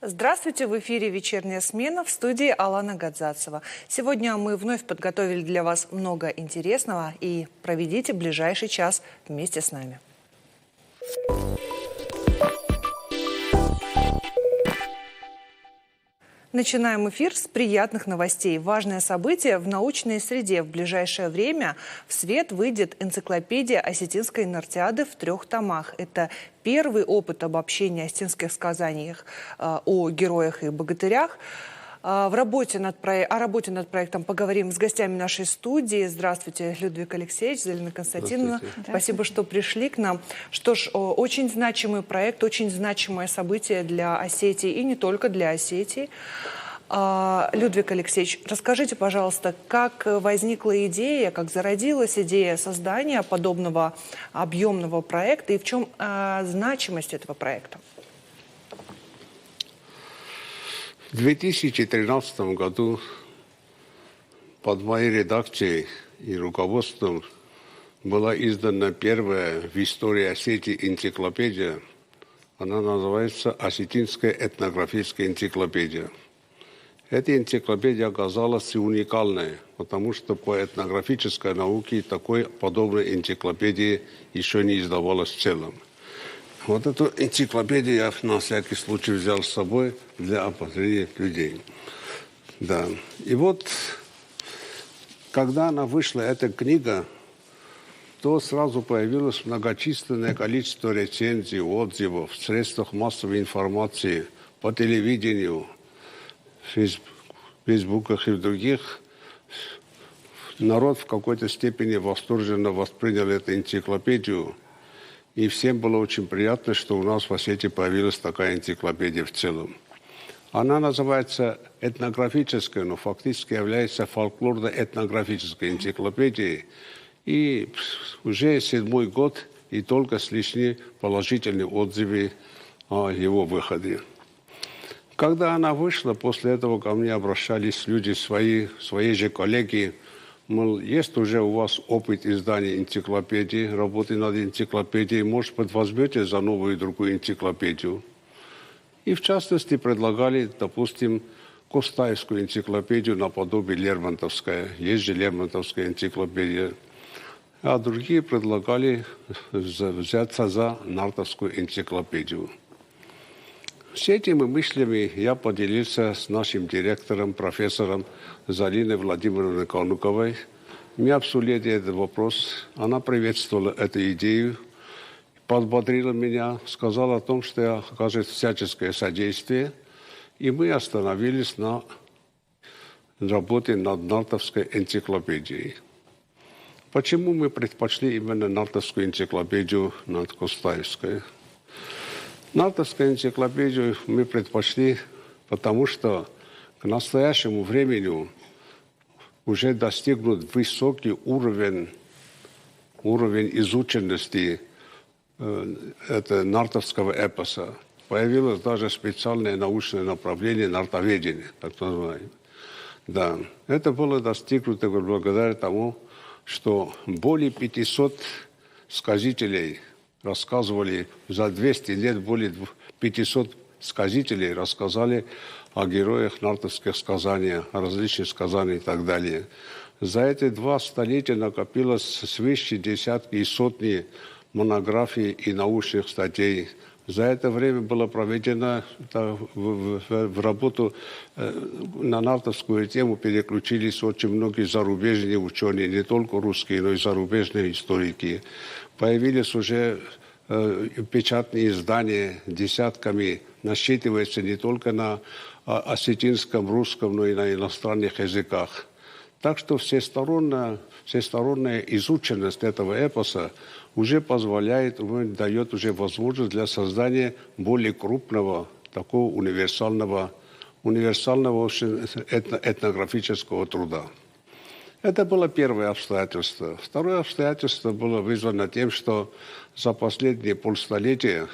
Здравствуйте, в эфире «Вечерняя смена», в студии Алана Гадзацева. Сегодня мы вновь подготовили для вас много интересного, и проведите ближайший час вместе с нами. Начинаем эфир с приятных новостей. Важное событие в научной среде. В ближайшее время в свет выйдет энциклопедия осетинской нартиады в 3 томах. Это первый опыт обобщения осетинских сказаний о героях и богатырях. О работе над проектом поговорим с гостями нашей студии. Здравствуйте, Людвиг Алексеевич, Елена Константиновна. Спасибо, что пришли к нам. Что ж, очень значимый проект, очень значимое событие для Осетии и не только для Осетии. Людвиг Алексеевич, расскажите, пожалуйста, как возникла идея, как зародилась идея создания подобного объемного проекта и в чем значимость этого проекта? В 2013 году под моей редакцией и руководством была издана первая в истории Осетии энциклопедия. Она называется «Осетинская этнографическая энциклопедия». Эта энциклопедия оказалась уникальной, потому что по этнографической науке такой подобной энциклопедии еще не издавалась в целом. Вот эту энциклопедию я на всякий случай взял с собой для обозрения людей. Да. И вот, когда она вышла, эта книга, то сразу появилось многочисленное количество рецензий, отзывов в средствах массовой информации, по телевидению, в фейсбуках и в других. Народ в какой-то степени восторженно воспринял эту энциклопедию. И всем было очень приятно, что у нас в Осетии появилась такая энциклопедия в целом. Она называется этнографической, но фактически является фольклорно-этнографической энциклопедией. И уже 7-й год, и только с лишними положительные отзывы о его выходе. Когда она вышла, после этого ко мне обращались люди, свои же коллеги, мол, есть уже у вас опыт издания энциклопедии, работы над энциклопедией, может быть, возьмете за новую другую энциклопедию. И в частности предлагали, допустим, Костаевскую энциклопедию наподобие Лермонтовской. Есть же Лермонтовская энциклопедия. А другие предлагали взяться за Нартовскую энциклопедию. С этими мыслями я поделился с нашим директором, профессором Залиной Владимировной Конуковой. Мы обсудили этот вопрос. Она приветствовала эту идею, подбодрила меня, сказала о том, что я окажу всяческое содействие. И мы остановились на работе над Нартовской энциклопедией. Почему мы предпочли именно Нартовскую энциклопедию над Костаевской? Нартовскую энциклопедию мы предпочли, потому что к настоящему времени уже достигнут высокий уровень изученности нартовского эпоса. Появилось даже специальное научное направление нартоведения, так называемое. Да, это было достигнуто благодаря тому, что более 500 сказителей рассказывали, за 200 лет более 500 сказителей рассказали о героях нартовских сказаний, о различных сказаниях и так далее. За эти 2 столетия накопилось свыше десятки и сотни монографий и научных статей. За это время было проведено в работу на нартовскую тему, переключились очень многие зарубежные ученые, не только русские, но и зарубежные историки. Появились уже печатные издания десятками, насчитывается не только на осетинском, русском, но и на иностранных языках. Так что всесторонняя изученность этого эпоса уже позволяет, дает уже возможность для создания более крупного, такого универсального этнографического труда. Это было первое обстоятельство. Второе обстоятельство было вызвано тем, что за последние полстолетия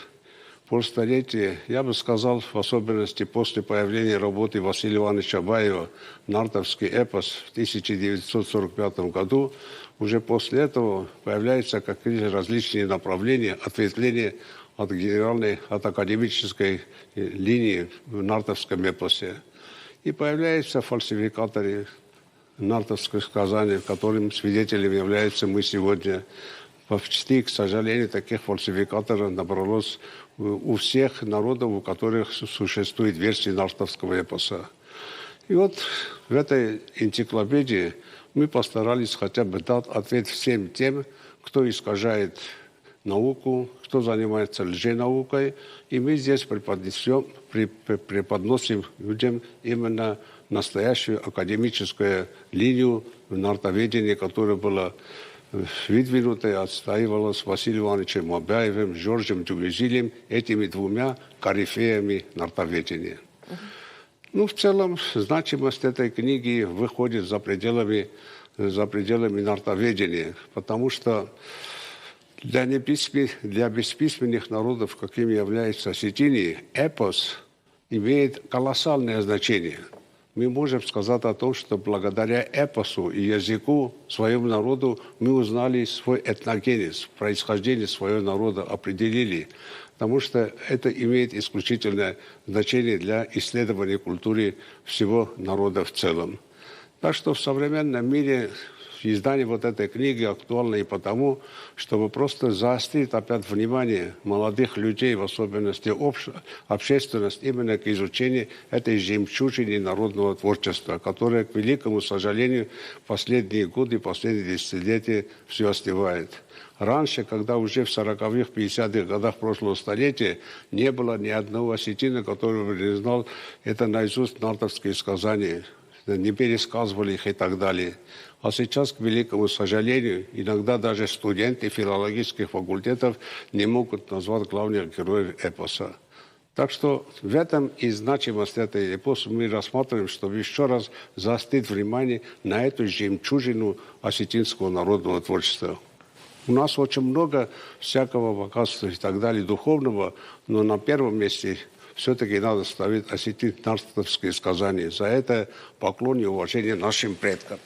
полстолетия, я бы сказал, в особенности после появления работы Василия Ивановича Баева «Нартовский эпос» в 1945 году, уже после этого появляются какие-то различные направления, ответвления от академической линии в нартовском эпосе. И появляются фальсификаторы нартовских сказаний, которым свидетелями являются мы сегодня. Почти, к сожалению, таких фальсификаторов набралось у всех народов, у которых существует версия нартовского эпоса. И вот в этой энциклопедии мы постарались хотя бы дать ответ всем тем, кто искажает науку, кто занимается лженаукой. И мы здесь преподносим людям именно настоящую академическую линию в нартоведении, которая была выдвинута и отстаивалась Василием Ивановичем Абаевым, Жоржем Дюгюзилем, этими двумя корифеями нартоведения. Ну, в целом, значимость этой книги выходит за пределами нартоведения, потому что для бесписьменных народов, какими являются осетины, эпос имеет колоссальное значение. Мы можем сказать о том, что благодаря эпосу и языку своему народу мы узнали свой этногенез, происхождение своего народа, определили. Потому что это имеет исключительное значение для исследования культуры всего народа в целом. Так что в современном мире издание вот этой книги актуально и потому, чтобы просто заострить опять внимание молодых людей, в особенности общественность, именно к изучению этой жемчужины народного творчества, которое, к великому сожалению, последние годы, последние десятилетия все остывает. Раньше, когда уже в 40-х, 50-х годах прошлого столетия не было ни одного осетина, который бы не знал это наизусть нартовские сказания, не пересказывали их и так далее. А сейчас, к великому сожалению, иногда даже студенты филологических факультетов не могут назвать главных героев эпоса. Так что в этом и значимость этой эпосы мы рассматриваем, чтобы еще раз заострить внимание на эту жемчужину осетинского народного творчества. У нас очень много всякого богатства и так далее, духовного, но на первом месте все-таки надо ставить осетин-нартовские сказания. За это поклон и уважение нашим предкам.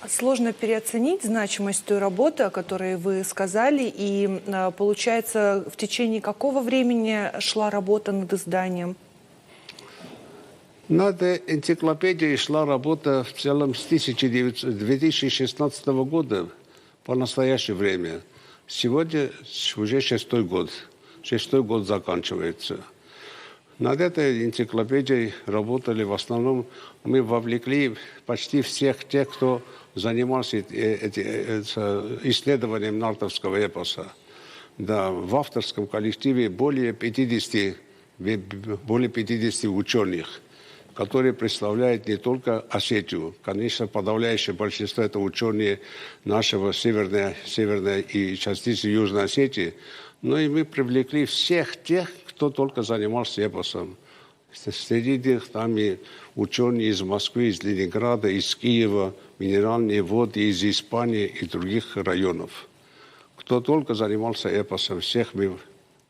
Сложно переоценить значимость той работы, о которой вы сказали. И получается, в течение какого времени шла работа над изданием? Над энциклопедией шла работа в целом с 2016 года по настоящее время. Сегодня уже шестой год заканчивается. Над этой энциклопедией работали в основном, мы вовлекли почти всех тех, кто занимался исследованием нартовского эпоса. Да, в авторском коллективе более 50 ученых, которые представляют не только Осетию. Конечно, подавляющее большинство это ученые нашего северной и частицы Южной Осетии, но и мы привлекли всех тех, кто только занимался эпосом. Среди них там и ученые из Москвы, из Ленинграда, из Киева, минеральные воды из Испании и других районов. Кто только занимался эпосом, всех мы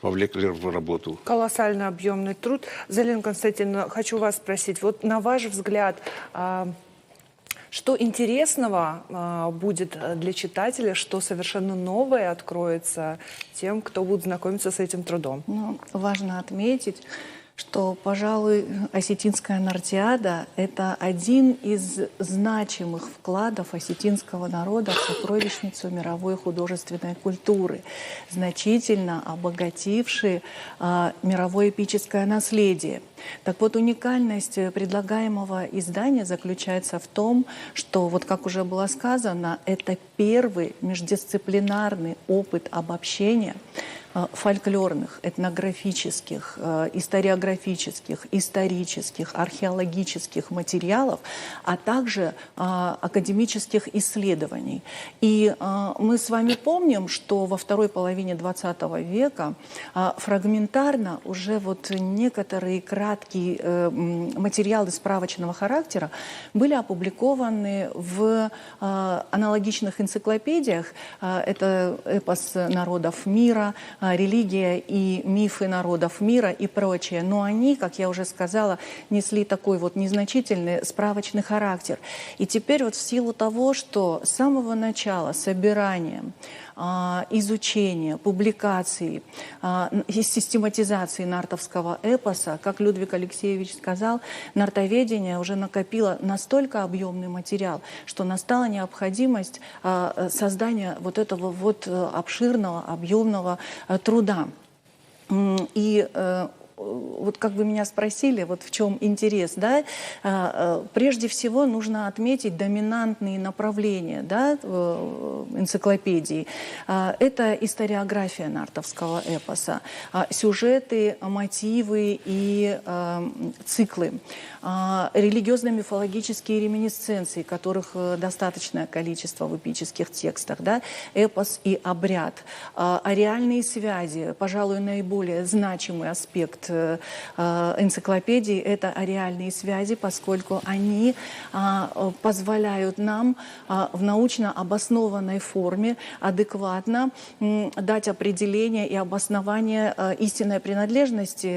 повлекли в работу. Колоссально объемный труд. Залина Константиновна, хочу вас спросить, вот на ваш взгляд, что интересного будет для читателя, что совершенно новое откроется тем, кто будет знакомиться с этим трудом? Ну, важно отметить, что, пожалуй, осетинская нартиада – это один из значимых вкладов осетинского народа в сокровищницу мировой художественной культуры, значительно обогативший мировое эпическое наследие. Так вот, уникальность предлагаемого издания заключается в том, что, вот как уже было сказано, это первый междисциплинарный опыт обобщения фольклорных, этнографических, историографических, исторических, археологических материалов, а также академических исследований. И мы с вами помним, что во второй половине XX века фрагментарно уже вот некоторые краткие материалы справочного характера были опубликованы в аналогичных энциклопедиях. Это эпос народов мира, религия и мифы народов мира и прочее. Но они, как я уже сказала, несли такой вот незначительный справочный характер. И теперь вот в силу того, что с самого начала собиранием, изучения, публикации и систематизации нартовского эпоса, как Людвиг Алексеевич сказал, нартоведение уже накопило настолько объемный материал, что настала необходимость создания вот этого вот обширного, объемного труда. И вот как вы меня спросили, вот в чем интерес, да, прежде всего нужно отметить доминантные направления, да, энциклопедии. Это историография нартовского эпоса, сюжеты, мотивы и циклы, религиозно-мифологические реминисценции, которых достаточное количество в эпических текстах, да, эпос и обряд, ареальные связи, пожалуй, наиболее значимый аспект энциклопедии – это ареальные связи, поскольку они позволяют нам в научно обоснованной форме адекватно дать определение и обоснование истинной принадлежности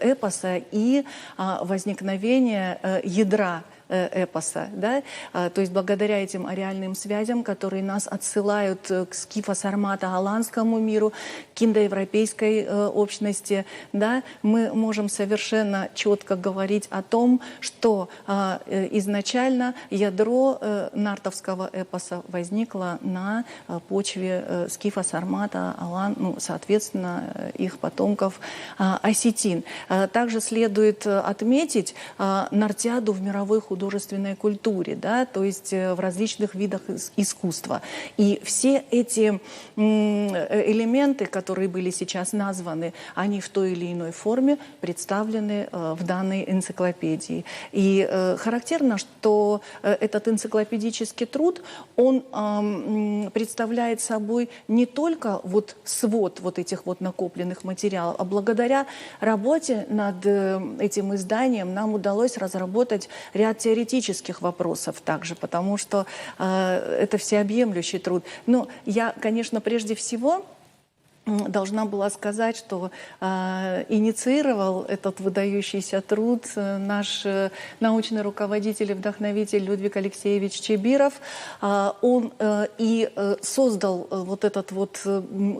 эпоса и возникновения ядра эпоса, да? То есть благодаря этим ареальным связям, которые нас отсылают к скифо-сармато-аланскому миру, к индоевропейской общности, да, мы можем совершенно четко говорить о том, что изначально ядро нартовского эпоса возникло на почве скифо-сармата-алан, ну, соответственно, их потомков осетин. Также следует отметить нартиаду в мировой художественной культуре, да, то есть в различных видах искусства. И все эти элементы, которые были сейчас названы, они в той или иной форме представлены в данной энциклопедии. И характерно, что этот энциклопедический труд, он представляет собой не только вот свод вот этих вот накопленных материалов, а благодаря работе над этим изданием нам удалось разработать ряд теоретических вопросов также, потому что это всеобъемлющий труд. Но я, конечно, прежде всего должна была сказать, что инициировал этот выдающийся труд наш научный руководитель и вдохновитель Людвиг Алексеевич Чебиров. Он и создал вот этот вот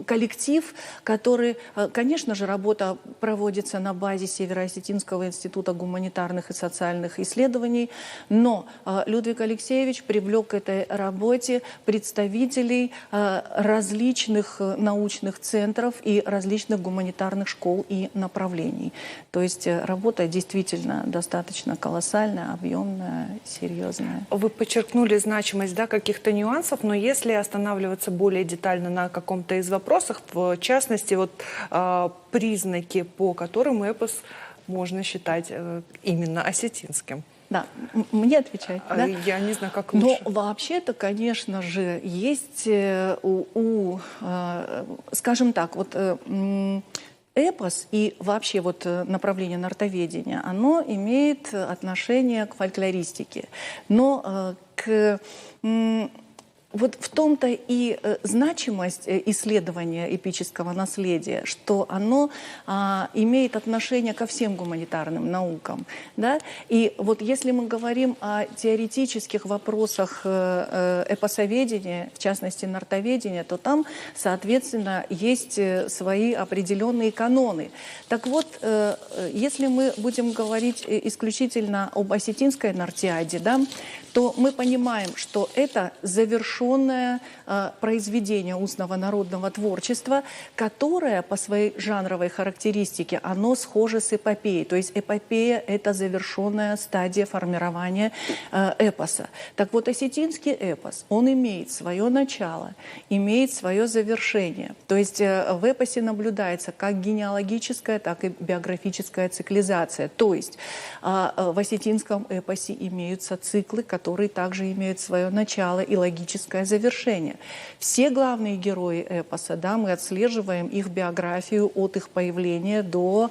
коллектив, который, конечно же, работа проводится на базе Северо-Осетинского института гуманитарных и социальных исследований, но Людвиг Алексеевич привлек к этой работе представителей различных научных центров и различных гуманитарных школ и направлений. То есть работа действительно достаточно колоссальная, объемная, серьезная. Вы подчеркнули значимость, да, каких-то нюансов, но если останавливаться более детально на каком-то из вопросов, в частности, вот признаки, по которым эпос можно считать именно осетинским. Да, мне отвечать, да? Я не знаю, как лучше. Но вообще-то, конечно же, есть скажем так, вот эпос и вообще вот направление нартоведения, оно имеет отношение к фольклористике, но вот в том-то и значимость исследования эпического наследия, что оно имеет отношение ко всем гуманитарным наукам. Да? И вот если мы говорим о теоретических вопросах эпосоведения, в частности нартоведения, то там, соответственно, есть свои определенные каноны. Так вот, если мы будем говорить исключительно об осетинской нартиаде, да, то мы понимаем, что это завершенное произведение устного народного творчества, которое по своей жанровой характеристике, оно схоже с эпопеей. То есть эпопея – это завершенная стадия формирования эпоса. Так вот, осетинский эпос, он имеет свое начало, имеет свое завершение. То есть в эпосе наблюдается как генеалогическая, так и биографическая циклизация. То есть в осетинском эпосе имеются циклы, которые также имеют свое начало и логическое завершение. Все главные герои эпоса, да, мы отслеживаем их биографию от их появления до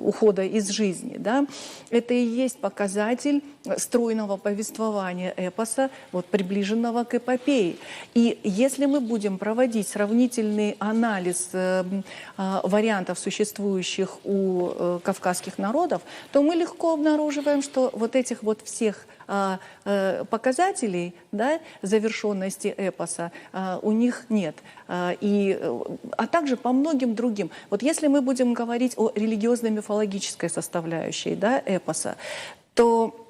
ухода из жизни. Да. Это и есть показатель стройного повествования эпоса, вот, приближенного к эпопее. И если мы будем проводить сравнительный анализ вариантов, существующих у кавказских народов, то мы легко обнаруживаем, что вот этих вот всех показателей, да, завершенности эпоса у них нет. А также по многим другим. Вот если мы будем говорить о религиозно-мифологической составляющей, да, эпоса, то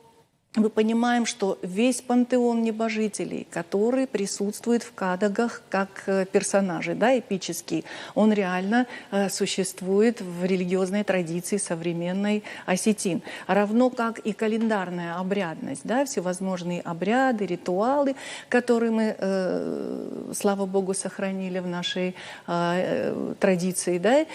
мы понимаем, что весь пантеон небожителей, который присутствует в Кадагах как персонажи, да, эпические, он реально существует в религиозной традиции современной осетин. Равно как и календарная обрядность, да, всевозможные обряды, ритуалы, которые мы, слава Богу, сохранили в нашей традиции, да,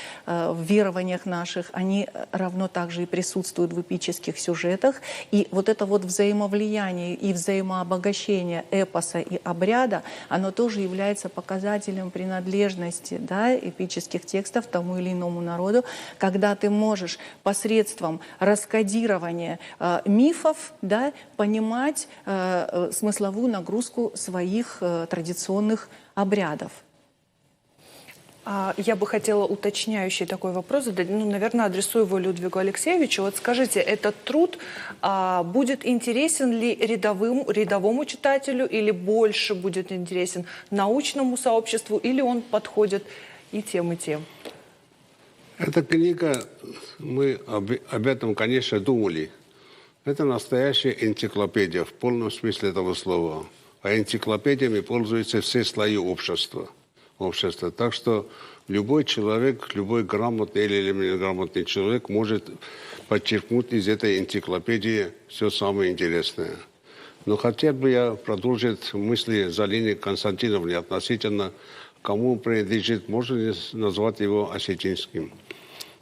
в верованиях наших, они равно также и присутствуют в эпических сюжетах. И вот это вот взаимовлияние и взаимообогащение эпоса и обряда, оно тоже является показателем принадлежности, да, эпических текстов тому или иному народу, когда ты можешь посредством раскодирования мифов, да, понимать смысловую нагрузку своих традиционных обрядов. Я бы хотела уточняющий такой вопрос задать. Ну, наверное, адресую его Людвигу Алексеевичу. Вот скажите, этот труд будет интересен ли рядовому читателю или больше будет интересен научному сообществу, или он подходит и тем, и тем? Эта книга, мы об этом, конечно, думали. Это настоящая энциклопедия в полном смысле этого слова. А энциклопедиями пользуются все слои общества. Так что любой человек, любой грамотный или неграмотный человек может подчеркнуть из этой энциклопедии все самое интересное. Но хотел бы я продолжить мысли Залины Константиновны относительно кому принадлежит, можно ли назвать его осетинским.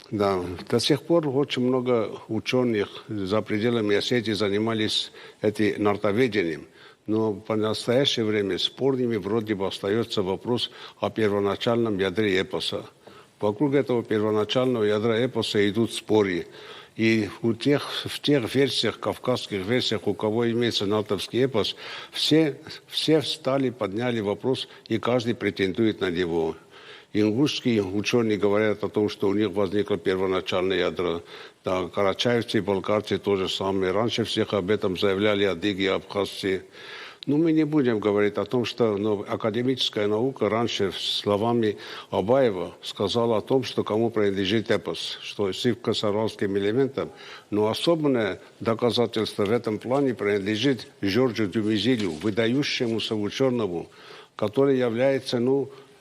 Да, до сих пор очень много ученых за пределами Осетии занимались этим нартоведением. Но по настоящее время спорными вроде бы остается вопрос о первоначальном ядре эпоса. Вокруг этого первоначального ядра эпоса идут споры. И в тех версиях, кавказских версиях, у кого имеется нартовский эпос, все встали, подняли вопрос, и каждый претендует на него. Ингушские ученые говорят о том, что у них возникло первоначальное ядро. Да, карачаевцы и болгарцы то же самое. Раньше всех об этом заявляли адыги и абхазцы. Но мы не будем говорить о том, что академическая наука раньше словами Абаева сказала о том, что кому принадлежит эпос, что сивка с арабским элементом. Но особенное доказательство в этом плане принадлежит Жоржу Дюмизилю, выдающемуся ученому, который является,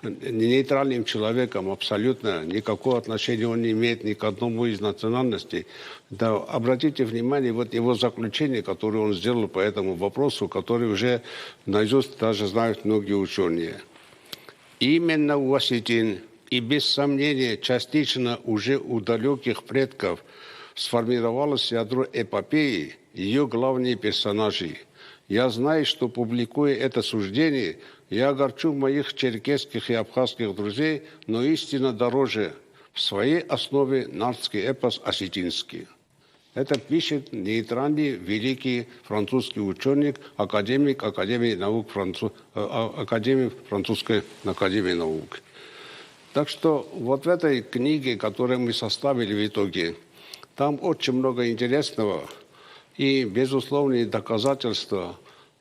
нейтральным человеком абсолютно, никакого отношения он не имеет ни к одному из национальностей. Да, обратите внимание, вот его заключение, которое он сделал по этому вопросу, который уже наизусть даже знают многие ученые. Именно у осетин и без сомнения частично уже у далеких предков сформировалось ядро эпопеи, ее главные персонажи. Я знаю, что, публикуя это суждение, я огорчу моих черкесских и абхазских друзей, но истина дороже. В своей основе нартский эпос осетинский. Это пишет нейтральный великий французский ученый, академик французской академии наук. Так что вот в этой книге, которую мы составили в итоге, там очень много интересного и безусловные доказательства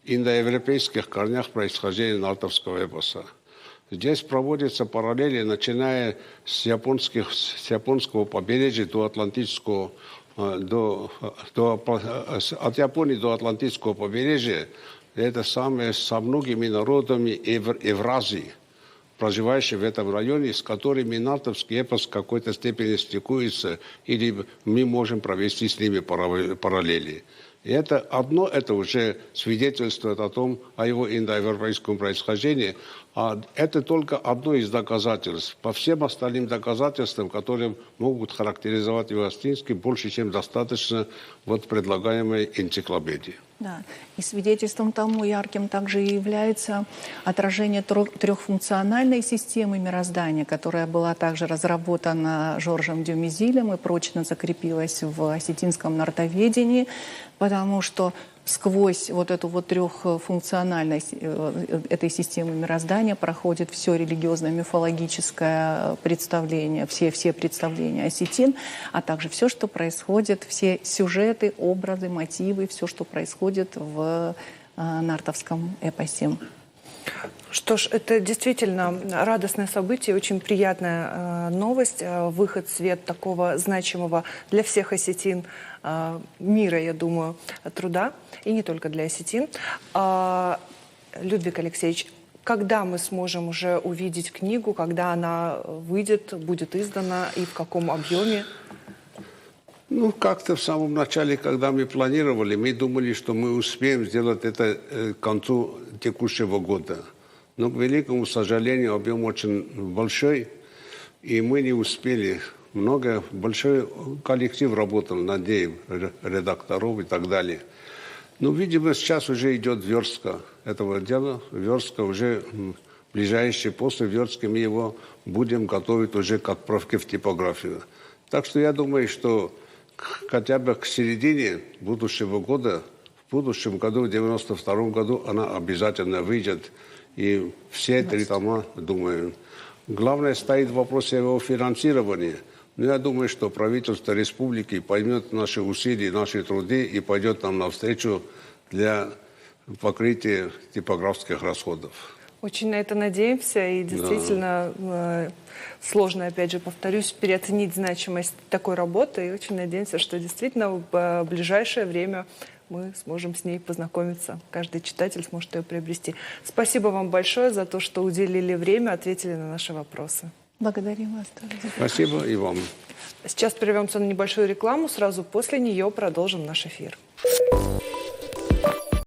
индоевропейских корнях происхождения нартовского эпоса. Здесь проводятся параллели, начиная с японского побережья до Атлантического, от Японии до Атлантического побережья. Это самое со многими народами Евразии, проживающими в этом районе, с которыми нартовский эпос в какой-то степени стыкуется, или мы можем провести с ними параллели. И это одно, это уже свидетельствует о том, о его индоевропейском происхождении, а это только одно из доказательств. По всем остальным доказательствам, которые могут характеризовать его осетинский, больше, чем достаточно вот предлагаемой энциклопедии. Да, и свидетельством тому ярким также и является отражение трехфункциональной системы мироздания, которая была также разработана Жоржем Дюмизилем и прочно закрепилась в осетинском народоведении, потому что сквозь вот эту вот трехфункциональность этой системы мироздания проходит все религиозно-мифологическое представление, все представления осетин, а также все, что происходит, все сюжеты, образы, мотивы, все, что происходит в нартовском эпосе. Что ж, это действительно радостное событие, очень приятная новость, выход в свет такого значимого для всех осетин мира, я думаю, труда, и не только для осетин. Людвиг Алексеевич, когда мы сможем уже увидеть книгу, когда она выйдет, будет издана и в каком объеме? Ну, как-то в самом начале, когда мы планировали, мы думали, что мы успеем сделать это к концу текущего года. Но, к великому сожалению, объем очень большой, и мы не успели. Большой коллектив работал над ней, редакторов и так далее. Но, видимо, сейчас уже идет верстка этого дела. Верстка уже ближайшие, после верстки мы его будем готовить уже к отправке в типографию. Так что я думаю, что хотя бы к середине будущего года, в будущем году, в 92-м году, она обязательно выйдет. И все 3 тома, думаю. Главное, стоит вопрос его финансирования. Но я думаю, что правительство республики поймет наши усилия, наши труды и пойдет нам навстречу для покрытия типографских расходов. Очень на это надеемся, и действительно сложно, опять же, повторюсь, переоценить значимость такой работы, и очень надеемся, что действительно в ближайшее время мы сможем с ней познакомиться, каждый читатель сможет ее приобрести. Спасибо вам большое за то, что уделили время, ответили на наши вопросы. Благодарим вас. Спасибо и вам. Сейчас прервемся на небольшую рекламу, сразу после нее продолжим наш эфир.